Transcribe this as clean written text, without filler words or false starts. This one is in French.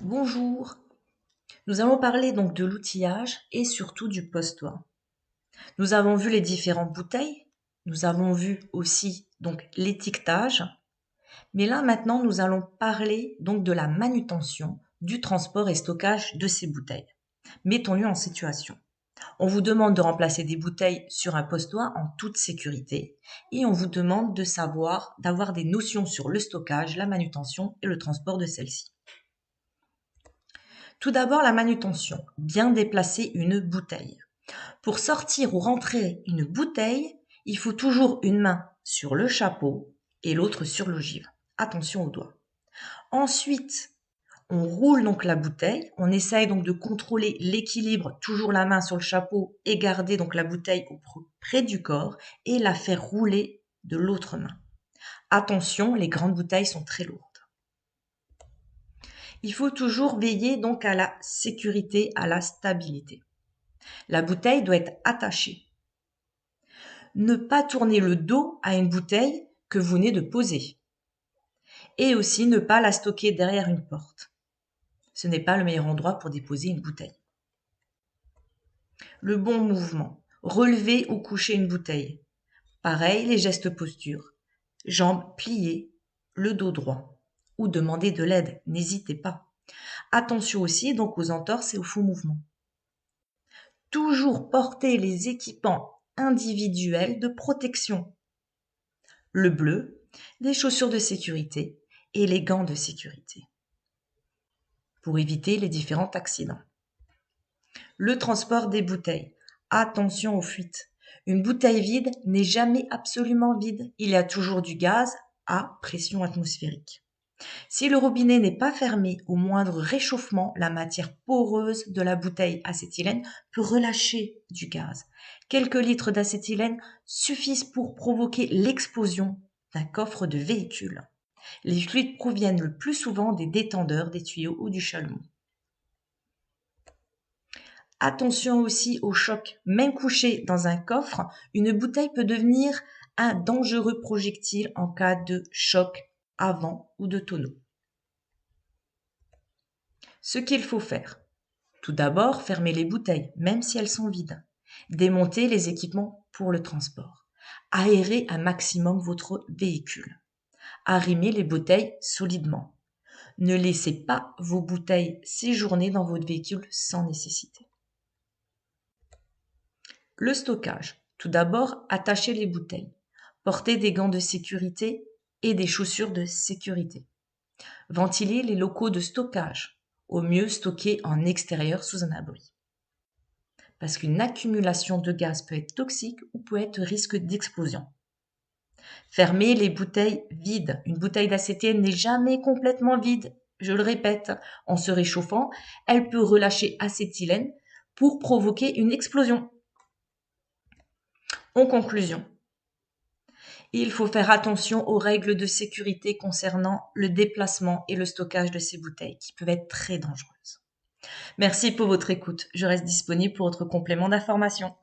Bonjour, nous allons parler donc de l'outillage et surtout du postoir. Nous avons vu les différentes bouteilles, nous avons vu aussi donc l'étiquetage, mais là maintenant nous allons parler donc de la manutention, du transport et stockage de ces bouteilles. Mettons-nous en situation. On vous demande de remplacer des bouteilles sur un postoir en toute sécurité et on vous demande d'avoir des notions sur le stockage, la manutention et le transport de celles-ci. Tout d'abord, la manutention. Bien déplacer une bouteille. Pour sortir ou rentrer une bouteille, il faut toujours une main sur le chapeau et l'autre sur l'ogive. Attention aux doigts. Ensuite, on roule donc la bouteille. On essaye donc de contrôler l'équilibre, toujours la main sur le chapeau et garder donc la bouteille près du corps et la faire rouler de l'autre main. Attention, les grandes bouteilles sont très lourdes. Il faut toujours veiller donc à la sécurité, à la stabilité. La bouteille doit être attachée. Ne pas tourner le dos à une bouteille que vous venez de poser. Et aussi ne pas la stocker derrière une porte. Ce n'est pas le meilleur endroit pour déposer une bouteille. Le bon mouvement. Relever ou coucher une bouteille. Pareil, les gestes posture. Jambes pliées, le dos droit. Ou demander de l'aide, n'hésitez pas. Attention aussi donc aux entorses et aux faux mouvements. Toujours porter les équipements individuels de protection. Le bleu, les chaussures de sécurité et les gants de sécurité pour éviter les différents accidents. Le transport des bouteilles. Attention aux fuites. Une bouteille vide n'est jamais absolument vide. Il y a toujours du gaz à pression atmosphérique. Si le robinet n'est pas fermé, au moindre réchauffement, la matière poreuse de la bouteille acétylène peut relâcher du gaz. Quelques litres d'acétylène suffisent pour provoquer l'explosion d'un coffre de véhicule. Les fluides proviennent le plus souvent des détendeurs, des tuyaux ou du chalumeau. Attention aussi au choc. Même couchée dans un coffre, une bouteille peut devenir un dangereux projectile en cas de choc avant ou de tonneau. Ce qu'il faut faire. Tout d'abord, fermer les bouteilles, même si elles sont vides. Démonter les équipements pour le transport. Aérer un maximum votre véhicule. Arrimer les bouteilles solidement. Ne laissez pas vos bouteilles séjourner dans votre véhicule sans nécessité. Le stockage. Tout d'abord, attachez les bouteilles. Portez des gants de sécurité et des chaussures de sécurité. Ventilez les locaux de stockage. Au mieux, stocker en extérieur sous un abri. Parce qu'une accumulation de gaz peut être toxique ou peut être risque d'explosion. Fermez les bouteilles vides. Une bouteille d'acétylène n'est jamais complètement vide. Je le répète, en se réchauffant, elle peut relâcher acétylène pour provoquer une explosion. En conclusion, il faut faire attention aux règles de sécurité concernant le déplacement et le stockage de ces bouteilles qui peuvent être très dangereuses. Merci pour votre écoute. Je reste disponible pour votre complément d'information.